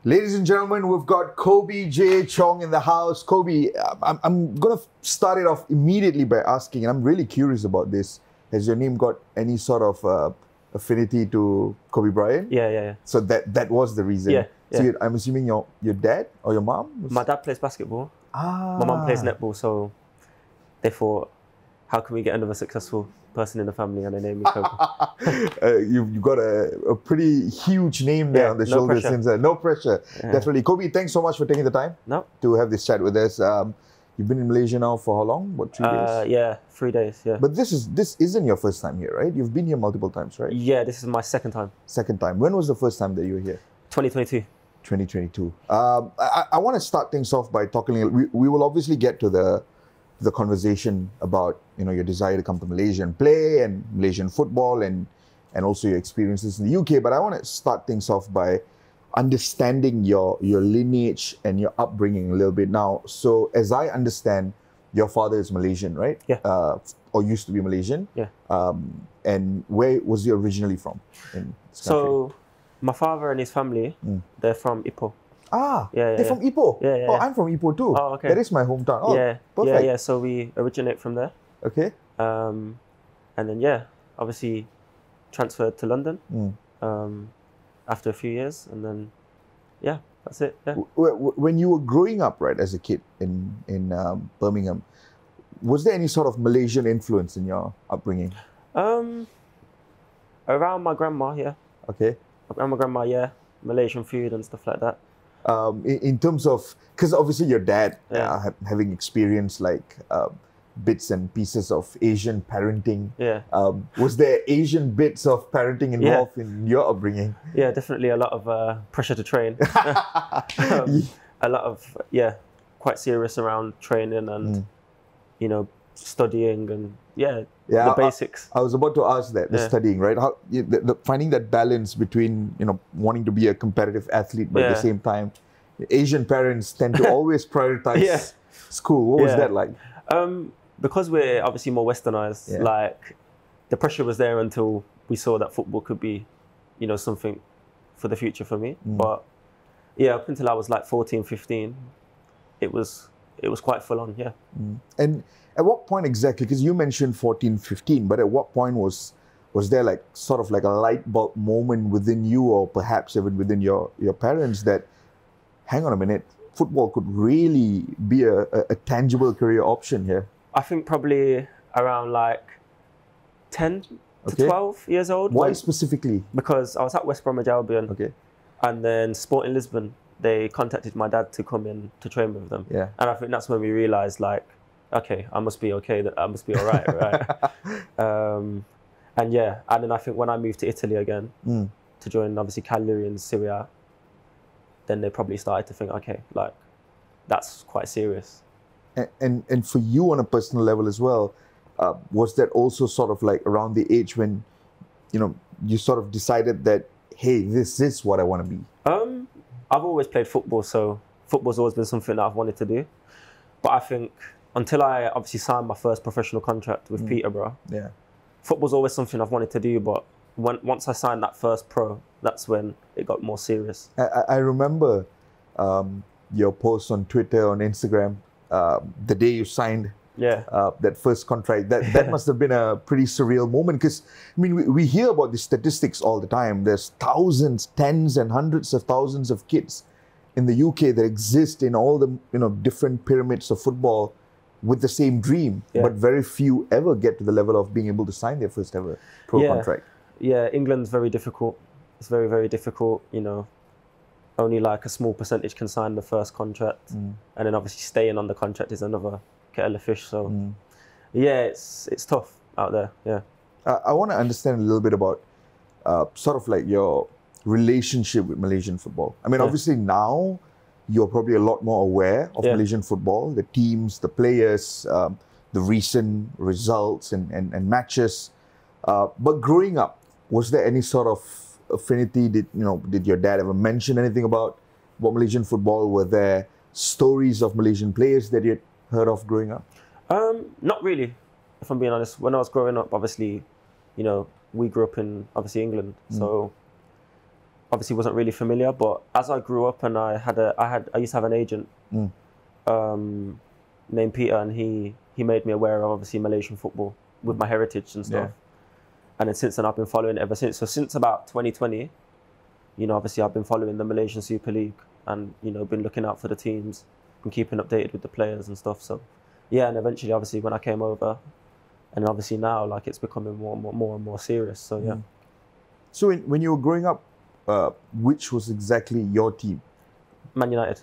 Ladies and gentlemen, we've got Jae Chong in the house. I'm going to start it off immediately by asking, and I'm really curious about this. Has your name got any sort of affinity to Kobe Bryant? Yeah. So that was the reason. Yeah. So I'm assuming your dad or your mom? My dad plays basketball. Ah. My mum plays netball, so they thought, how can we get another successful person in the family, and they named me Kobe. You've got a pretty huge name there on the shoulders. No pressure. Yeah. Definitely. Kobe, thanks so much for taking the time to have this chat with us. You've been in Malaysia now for how long? What, 3 days? Yeah, 3 days, yeah. But this isn't your first time here, right? You've been here multiple times, right? Yeah, this is my second time. Second time. When was the first time that you were here? 2022. 2022. I want to start things off by talking. We will obviously get to the conversation about your desire to come to Malaysia and play, and Malaysian football, and also your experiences in the UK. But I want to start things off by understanding your lineage and your upbringing a little bit now. So as I understand, your father is Malaysian, right? Yeah. Or used to be Malaysian. Yeah. And where was he originally from in this country? So my father and his family, they're from Ipoh. Ah, yeah, they're from Ipoh. Yeah. Oh, I'm from Ipoh too. Oh, okay. That is my hometown. Oh, yeah, perfect. yeah. So we originate from there. Okay. And then obviously transferred to London after a few years, and then that's it. Yeah. When you were growing up, right, as a kid in Birmingham, was there any sort of Malaysian influence in your upbringing? Around my grandma, yeah. Okay. Around my grandma, yeah. Malaysian food and stuff like that. In terms of, because obviously your dad having experienced like bits and pieces of Asian parenting. Yeah. Was there Asian bits of parenting involved in your upbringing? Yeah, definitely a lot of pressure to train. A lot of quite serious around training and studying and the basics. I was about to ask that, the studying, right? How finding that balance between wanting to be a competitive athlete, but at the same time, Asian parents tend to always prioritize school. What was that like? Because we're obviously more westernized, like the pressure was there until we saw that football could be, something for the future for me. But up until I was like 14, 15, it was quite full on, And at what point exactly, because you mentioned 14, 15, but at what point was there like sort of like a light bulb moment within you, or perhaps even within your parents, that, hang on a minute, football could really be a tangible career option here? I think probably around like 10 to 12 years old. Why specifically? Because I was at West Bromwich Albion. Okay. And then Sporting Lisbon, they contacted my dad to come in to train with them. Yeah. And I think that's when we realised, like, okay, I must be okay, I must be all right, right? And then I think when I moved to Italy again, to join obviously Cagliari and Syria, then they probably started to think, okay, like, that's quite serious. And for you on a personal level as well, was that also sort of like around the age when, you sort of decided that, hey, this is what I want to be? I've always played football, so football's always been something that I've wanted to do. But I think until I obviously signed my first professional contract with Peterborough, football's always something I've wanted to do. But once I signed that first pro, that's when it got more serious. I remember your post on Twitter, on Instagram, the day you signed that first contract. That must have been a pretty surreal moment, because I mean, we hear about the statistics all the time. There's thousands, tens and hundreds of thousands of kids in the UK that exist in all the different pyramids of football with the same dream, but very few ever get to the level of being able to sign their first ever pro contract. Yeah, England's very difficult. It's very, very difficult. Only like a small percentage can sign the first contract, and then obviously staying on the contract is another kettle of fish. So it's tough out there. Yeah. I want to understand a little bit about sort of like your relationship with Malaysian football. I mean, obviously now you're probably a lot more aware of Malaysian football, the teams, the players, the recent results and matches. But growing up, was there any sort of affinity? Did your dad ever mention anything about Malaysian football? Were there stories of Malaysian players that you'd heard of growing up? Not really, if I'm being honest. When I was growing up, obviously, we grew up in obviously England, so obviously wasn't really familiar. But as I grew up and I used to have an agent named Peter, and he made me aware of obviously Malaysian football with my heritage and stuff. And then since then I've been following it ever since. So since about 2020, you know, obviously I've been following the Malaysian Super League and, you know, been looking out for the teams, been keeping updated with the players and stuff. So yeah, and eventually obviously when I came over, and obviously now like it's becoming more and more serious. So yeah. So when you were growing up, which was exactly your team? Man United.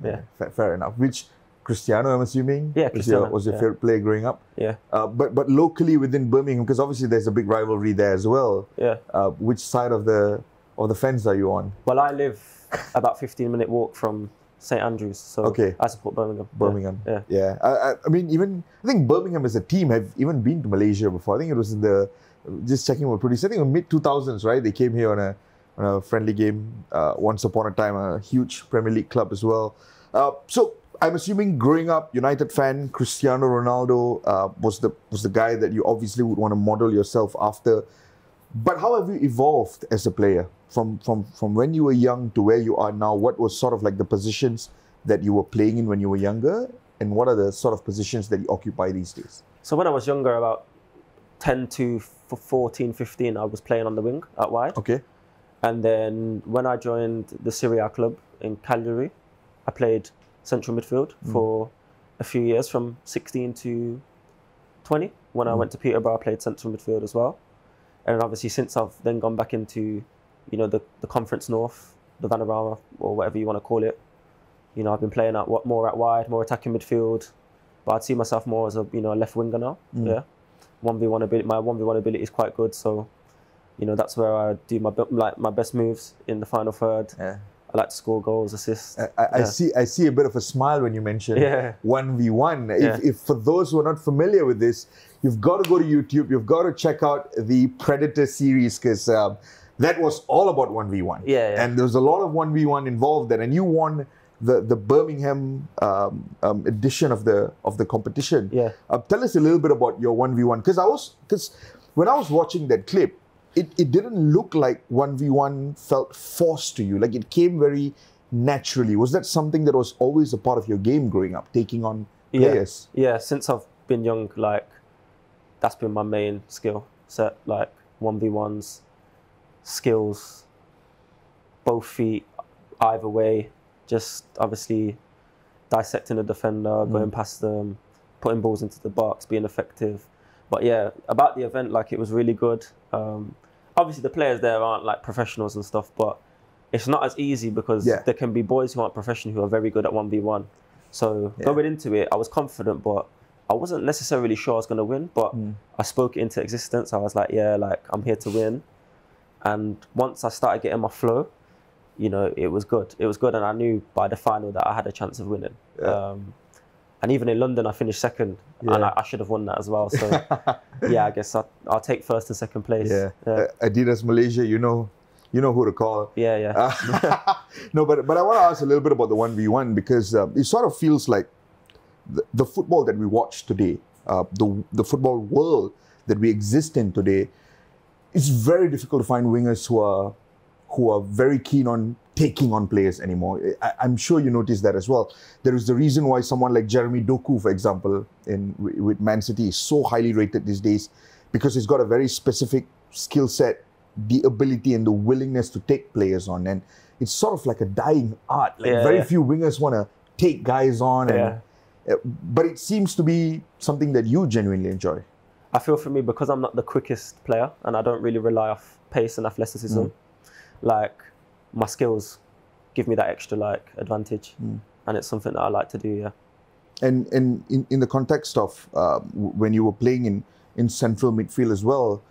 Yeah. Fair enough. Which Cristiano, I'm assuming? Yeah, Cristiano. Was your favorite player growing up? Yeah. But locally within Birmingham, because obviously there's a big rivalry there as well. Yeah. Which side of the fence are you on? Well, I live about 15-minute walk from St Andrews, so I support Birmingham. Birmingham. Yeah. I mean, I think Birmingham as a team have even been to Malaysia before. I think it was in just checking what produced. I think in mid-2000s, right? They came here on a friendly game once upon a time, a huge Premier League club as well. So I'm assuming growing up, United fan, Cristiano Ronaldo was the guy that you obviously would want to model yourself after. But how have you evolved as a player from when you were young to where you are now? What was sort of like the positions that you were playing in when you were younger, and what are the sort of positions that you occupy these days? So when I was younger, about 10 to 14, 15, I was playing on the wing out wide. Okay. And then when I joined the Sosial club in Cagliari, I played central midfield for a few years, from 16 to 20. When I went to Peterborough, I played central midfield as well. And obviously since I've then gone back into, you know, the Conference North, the Vanarama, or whatever you want to call it, you know, I've been playing more out wide, more attacking midfield, but I'd see myself more as a, you know, a left winger now. Yeah. 1v1 ability, my 1v1 ability is quite good, so, you know, that's where I do my best moves in the final third. Yeah. I like to score goals, assists. I see a bit of a smile when you mention 1v1. Yeah. If for those who are not familiar with this, you've got to go to YouTube. You've got to check out the Predator series, because that was all about 1v1. Yeah. And there was a lot of 1v1 involved there. And you won the Birmingham edition of the competition. Yeah. Tell us a little bit about your 1v1, because when I was watching that clip, it didn't look like 1v1 felt forced to you. Like it came very naturally. Was that something that was always a part of your game growing up, taking on players? Yeah, since I've been young, like that's been my main skill set, like 1v1s, skills, both feet, either way, just obviously dissecting a defender, going past them, putting balls into the box, being effective. But yeah, about the event, like it was really good. Obviously the players there aren't like professionals and stuff, but it's not as easy because there can be boys who aren't professional who are very good at 1v1. So going into it, I was confident, but I wasn't necessarily sure I was going to win, but I spoke it into existence. I was like, yeah, like I'm here to win. And once I started getting my flow, you know, it was good. It was good, and I knew by the final that I had a chance of winning. Yeah. And even in London, I finished second, and I should have won that as well. So, yeah, I guess I'll take first and second place. Yeah. Adidas Malaysia, you know who to call. Yeah. No, but I want to ask a little bit about the 1v1, because it sort of feels like the football that we watch today, the football world that we exist in today, it's very difficult to find wingers who are very keen on taking on players anymore. I'm sure you noticed that as well. There is the reason why someone like Jeremy Doku, for example, with Man City is so highly rated these days, because he's got a very specific skill set, the ability and the willingness to take players on. And it's sort of like a dying art. Like very few wingers want to take guys on. But it seems to be something that you genuinely enjoy. I feel for me, because I'm not the quickest player and I don't really rely off pace and athleticism, like my skills give me that extra like advantage, and it's something that I like to do. Yeah. And in the context of when you were playing in central midfield as well,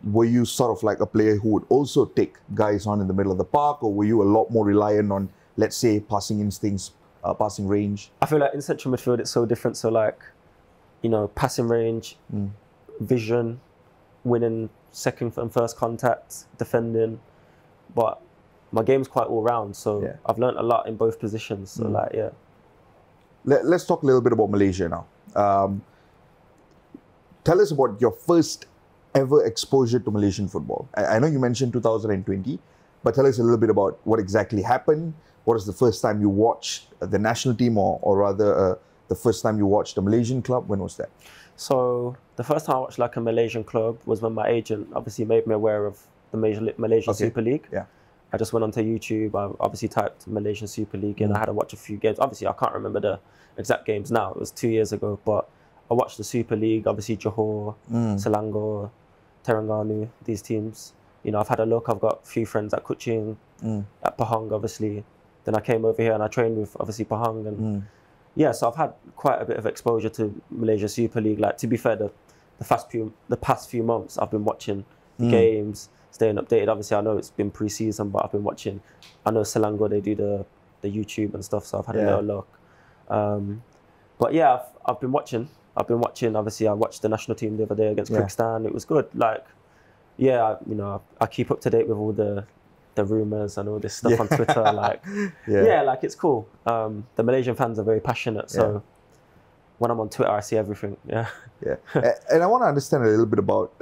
were you sort of like a player who would also take guys on in the middle of the park, or were you a lot more reliant on, let's say, passing instincts, passing range? I feel like in central midfield it's so different. So like, you know, passing range, vision, winning second and first contact, defending. But my game's quite all round, so I've learned a lot in both positions. So like, yeah. Let's talk a little bit about Malaysia now. Tell us about your first ever exposure to Malaysian football. I know you mentioned 2020, But tell us a little bit about what exactly happened. What was the first time you watched the national team, or rather the first time you watched a Malaysian club? When was that? So the first time I watched like a Malaysian club was when my agent obviously made me aware of the Malaysian Super League. Yeah. I just went onto YouTube. I obviously typed Malaysian Super League and I had to watch a few games. Obviously, I can't remember the exact games now. It was 2 years ago, but I watched the Super League. Obviously, Johor, Selangor, Terengganu, these teams. You know, I've had a look. I've got a few friends at Kuching, at Pahang, obviously. Then I came over here and I trained with obviously Pahang, and yeah, so I've had quite a bit of exposure to Malaysia Super League. Like, to be fair, the past few months I've been watching the games, staying updated. Obviously, I know it's been pre-season, but I've been watching. I know Selangor, they do the YouTube and stuff, so I've had a little look. But yeah, I've been watching. Obviously, I watched the national team the other day against Kyrgyzstan. It was good. Like, yeah, you know, I keep up to date with all the rumors and all this stuff on Twitter. Like, like, it's cool. The Malaysian fans are very passionate, so when I'm on Twitter, I see everything. Yeah. And I want to understand a little bit about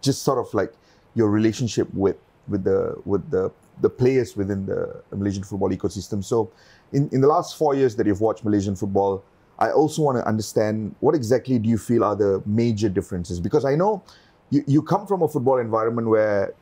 just sort of like your relationship with the players within the Malaysian football ecosystem. So, in the last 4 years that you've watched Malaysian football, I also want to understand what exactly do you feel are the major differences? Because I know you come from a football environment where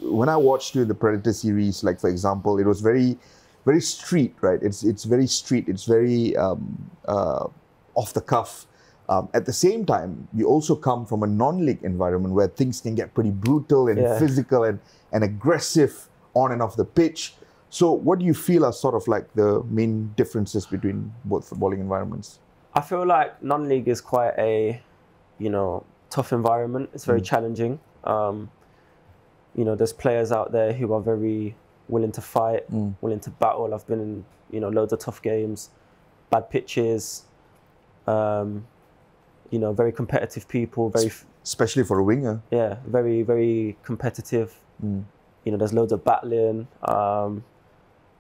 when I watched you in the Predator series, like for example, it was very, very street, right? It's very street. It's very off the cuff. At the same time, you also come from a non-league environment where things can get pretty brutal and physical and aggressive on and off the pitch. So what do you feel are sort of like the main differences between both footballing environments? I feel like non-league is quite a, you know, tough environment. It's very challenging. You know, there's players out there who are very willing to fight, willing to battle. I've been in, you know, loads of tough games, bad pitches, you know, very competitive people, especially for a winger. Yeah, very, very competitive. You know, there's loads of battling.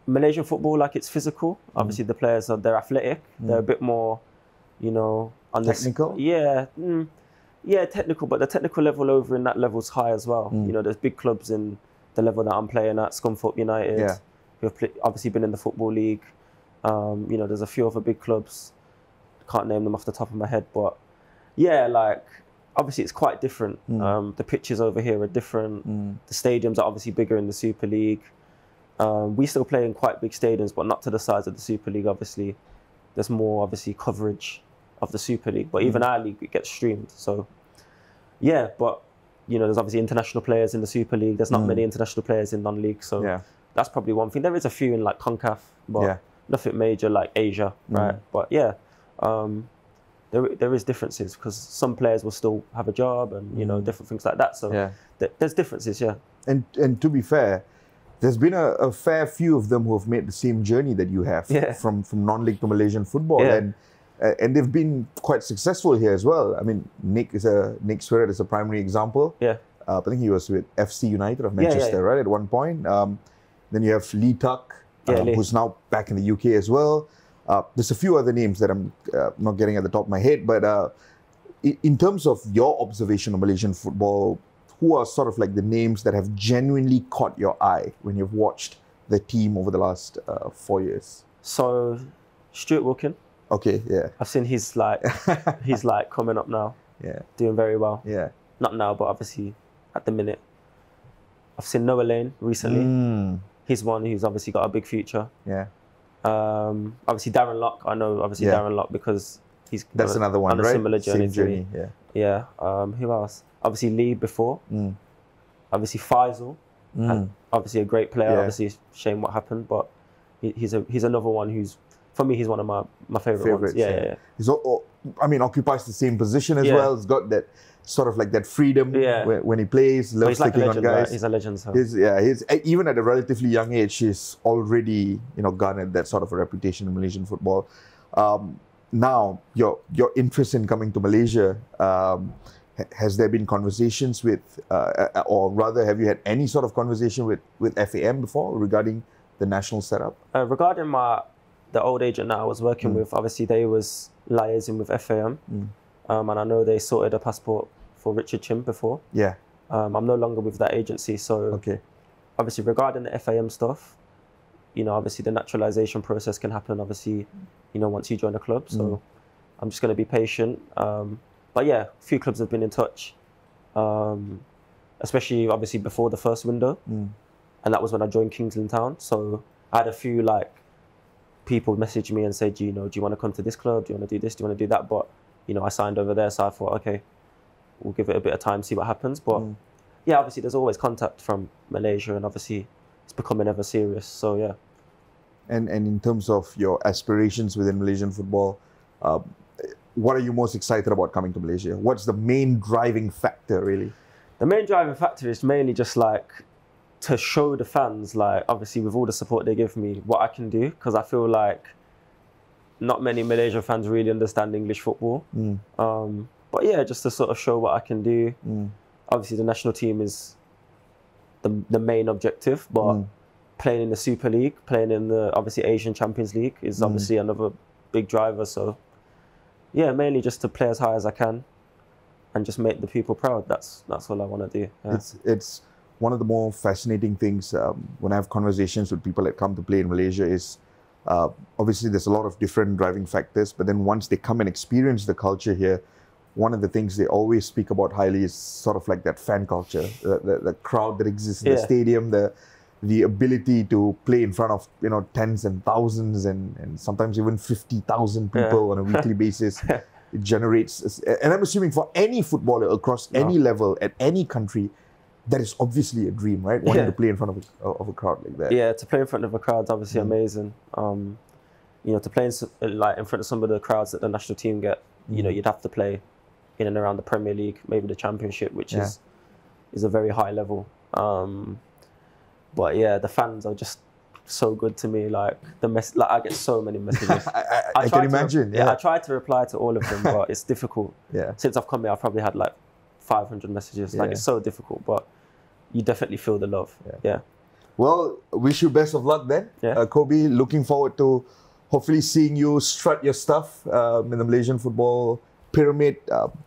Malaysian football, like, it's physical. Obviously, the players they're athletic. They're a bit more, you know, technical. Yeah, technical, but the technical level over in that level's high as well. You know, there's big clubs in the level that I'm playing at, Scunthorpe United, who have obviously been in the Football League. You know, there's a few other big clubs. Can't name them off the top of my head, but yeah, like, obviously it's quite different. The pitches over here are different. The stadiums are obviously bigger in the Super League. We still play in quite big stadiums, but not to the size of the Super League, obviously. There's more, obviously, coverage of the Super League, but even our league, it gets streamed. So, yeah, but, you know, there's obviously international players in the Super League. There's not many international players in non-league, so that's probably one thing. There is a few in, like, CONCACAF, but nothing major, like Asia, right? But, yeah, there is differences, because some players will still have a job and, you know, different things like that. So, there's differences, And to be fair, there's been a fair few of them who have made the same journey that you have from non-league to Malaysian football, and they've been quite successful here as well. I mean, Nick Swerat is a primary example. I think he was with FC United of Manchester, right, at one point. Then you have Lee Tuck, who's now back in the UK as well. There's a few other names that I'm not getting at the top of my head, but in terms of your observation of Malaysian football, who are sort of like the names that have genuinely caught your eye when you've watched the team over the last 4 years? So, Stuart Wilkin. Okay, I've seen he's like coming up now. Doing very well. Not now, but obviously at the minute. I've seen Noah Lane recently. He's one who's obviously got a big future. Obviously Darren Lock. I know obviously Darren Lock because that's another one, on a right? similar journey. Same journey. Who else? Obviously Lee before. Obviously Faisal. And obviously a great player. Obviously shame what happened, but he's another one who's, for me, he's one of my favorite ones. He's I mean, occupies the same position as well. He's got that sort of like that freedom when he plays. Loves taking on guys. Right? He's a legend. So. He's even at a relatively young age, he's already garnered that sort of a reputation in Malaysian football. Now, your interest in coming to Malaysia, has there been conversations with, or rather, have you had any sort of conversation with FAM before regarding the national setup? Regarding the old agent that I was working with, obviously they was liaising with FAM, and I know they sorted a passport for Richard Chim before. I'm no longer with that agency, so obviously regarding the FAM stuff, obviously the naturalization process can happen, obviously, once you join a club. So I'm just going to be patient. But yeah, a few clubs have been in touch, especially obviously before the first window. And that was when I joined Kingsland Town. So I had a few people message me and say, do you want to come to this club? Do you want to do this? Do you want to do that? But, I signed over there. So I thought, okay, we'll give it a bit of time, see what happens. But yeah, obviously there's always contact from Malaysia, and obviously it's becoming ever serious. So yeah. And in terms of your aspirations within Malaysian football, what are you most excited about coming to Malaysia? What's the main driving factor, really? The main driving factor is mainly just to show the fans, obviously with all the support they give me, what I can do. Because I feel like not many Malaysian fans really understand English football. But yeah, just to sort of show what I can do. Obviously, the national team is the main objective, but playing in the Super League, playing in the obviously Asian Champions League is obviously another big driver. So yeah, mainly just to play as high as I can and just make the people proud. That's all I want to do. Yeah. It's one of the more fascinating things when I have conversations with people that come to play in Malaysia is obviously there's a lot of different driving factors, but then once they come and experience the culture here, one of the things they always speak about highly is sort of like that fan culture, the crowd that exists in the stadium, the ability to play in front of tens and thousands and sometimes even 50,000 people on a weekly basis. It generates, and I'm assuming for any footballer across any level at any country, that is obviously a dream, right? Wanting to play in front of a crowd like that. Yeah, to play in front of a crowd is obviously amazing. To play in front of some of the crowds that the national team get, you'd have to play in and around the Premier League, maybe the Championship, which is a very high level. But yeah, the fans are just so good to me. I get so many messages. I can imagine. I try to reply to all of them, but it's difficult. Since I've come here, I've probably had 500 messages. It's so difficult, but you definitely feel the love. Yeah. Well, wish you best of luck then. Kobe, looking forward to hopefully seeing you strut your stuff in the Malaysian football pyramid,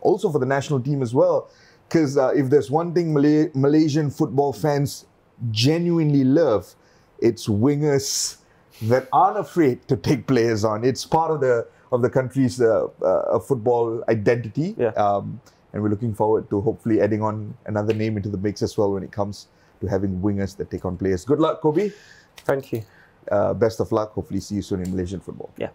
also for the national team as well. Because if there's one thing Malaysian football fans genuinely love, it's wingers that aren't afraid to take players on. It's part of the country's football identity. And we're looking forward to hopefully adding on another name into the mix as well when it comes to having wingers that take on players. Good luck, Kobe. Thank you. Best of luck. Hopefully see you soon in Malaysian football. Yeah.